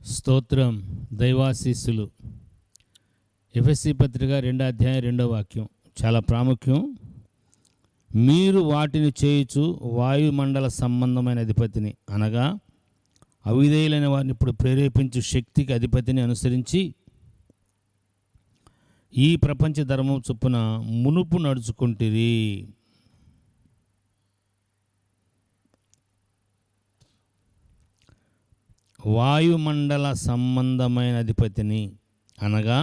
స్తోత్రం. దైవాశీస్సులు. ఎఫెసీ పత్రిక 2వ అధ్యాయం 2వ వాక్యం చాలా ప్రాముఖ్యం. మీరు వాటిని చేయుచు వాయుమండల సంబంధమైన అధిపతిని అనగా అవిధేయులైన వారిని ఇప్పుడు ప్రేరేపించు శక్తికి అధిపతిని అనుసరించి ఈ ప్రపంచ ధర్మం చొప్పున మునుపు నడుచుకుంటిరి. వాయుమండల సంబంధమైన అధిపతిని అనగా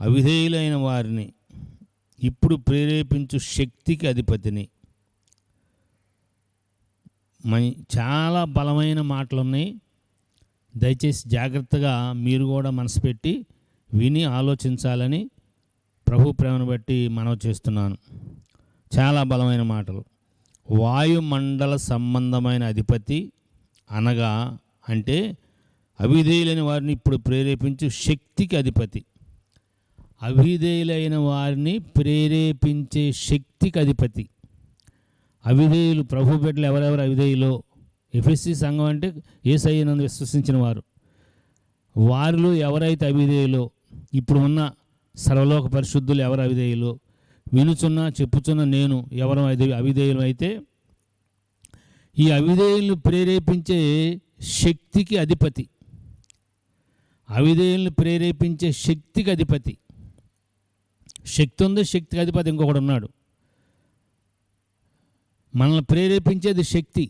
అవిధేయులైన వారిని ఇప్పుడు ప్రేరేపించు శక్తికి అధిపతిని. చాలా బలమైన మాటలు ఉన్నాయి. దయచేసి జాగ్రత్తగా మీరు కూడా మనసు పెట్టి విని ఆలోచించాలని ప్రభు ప్రేమను బట్టి మనవి చేస్తున్నాను. చాలా బలమైన మాటలు. వాయుమండల సంబంధమైన అధిపతి అనగా అంటే అవిధేయులైన వారిని ఇప్పుడు ప్రేరేపించు శక్తికి అధిపతి. అవిధేయులైన వారిని ప్రేరేపించే శక్తికి అధిపతి. అవిధేయులు ప్రభు బిడ్డలు ఎవరెవరు అవిధేయులో, ఎఫెసీ సంఘం అంటే యేసయ్యనందు విశ్వసించిన వారు. వారిలో ఎవరైతే అవిధేయులో, ఇప్పుడు ఉన్న సర్వలోక పరిశుద్ధులు ఎవరు అవిధేయులో, వినుచున్నా చెప్పుచున్న నేను ఎవరు అవిధేయులు అయితే ఈ అవిధేయులను ప్రేరేపించే శక్తికి అధిపతి. అవిధేయులను ప్రేరేపించే శక్తికి అధిపతి. శక్తి ఉంది, శక్తికి అధిపతి ఇంకొకడు ఉన్నాడు. మనల్ని ప్రేరేపించేది శక్తి.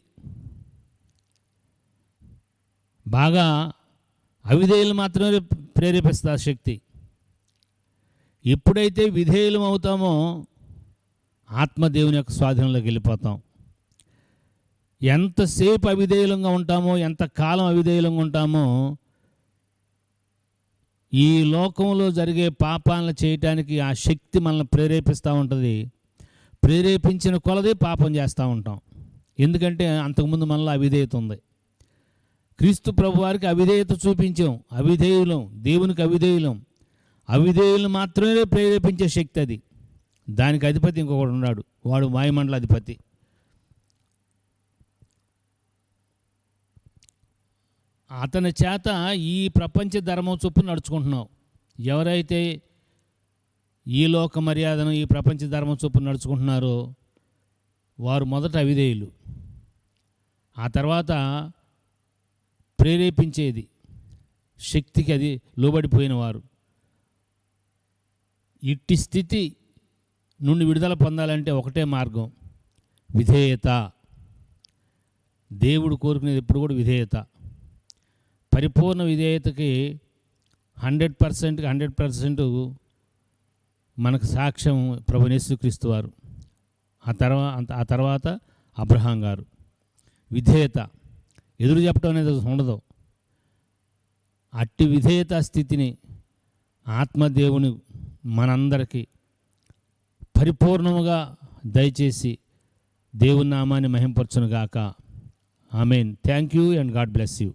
బాగా అవిధేయులు మాత్రమే ప్రేరేపిస్తుంది ఆ శక్తి. ఎప్పుడైతే విధేయులం అవుతామో ఆత్మదేవుని యొక్క స్వాధీనంలోకి వెళ్ళిపోతాం. ఎంతసేపు అవిధేయులంగా ఉంటామో, ఎంతకాలం అవిధేయులంగా ఉంటామో, ఈ లోకంలో జరిగే పాపాలను చేయటానికి ఆ శక్తి మనల్ని ప్రేరేపిస్తూ ఉంటుంది. ప్రేరేపించిన కొలదే పాపం చేస్తూ ఉంటాం. ఎందుకంటే అంతకుముందు మనలో అవిధేయత ఉంది. క్రీస్తు ప్రభు వారికి అవిధేయత చూపించాం. అవిధేయులం, దేవునికి అవిధేయులం. అవిధేయులను మాత్రమే ప్రేరేపించే శక్తి అది. దానికి అధిపతి ఇంకొకడు ఉన్నాడు. వాడు వాయుమండల అధిపతి. అతని చేత ఈ ప్రపంచ ధర్మం చొప్పున నడుచుకుంటున్నావు. ఎవరైతే ఈ లోక మర్యాదను, ఈ ప్రపంచ ధర్మం చొప్పున నడుచుకుంటున్నారో వారు మొదట అవిధేయులు. ఆ తర్వాత ప్రేరేపించేది శక్తికి అది లోబడిపోయిన వారు. ఇట్టి స్థితి నుండి విడుదల పొందాలంటే ఒకటే మార్గం, విధేయత. దేవుడు కోరుకునేది ఎప్పుడు కూడా విధేయత. పరిపూర్ణ విధేయతకి 100% మనకు సాక్ష్యం ప్రభు యేసుక్రీస్తు వారు. ఆ తర్వాత అబ్రహాం గారు. విధేయత, ఎదురు చెప్పడం అనేది ఉండదు. అట్టి విధేయత స్థితిని ఆత్మదేవుని మనందరికీ పరిపూర్ణముగా దయచేసి దేవుని నామాన్ని మహింపరచునుగాక. Amen. Thank you and God bless you.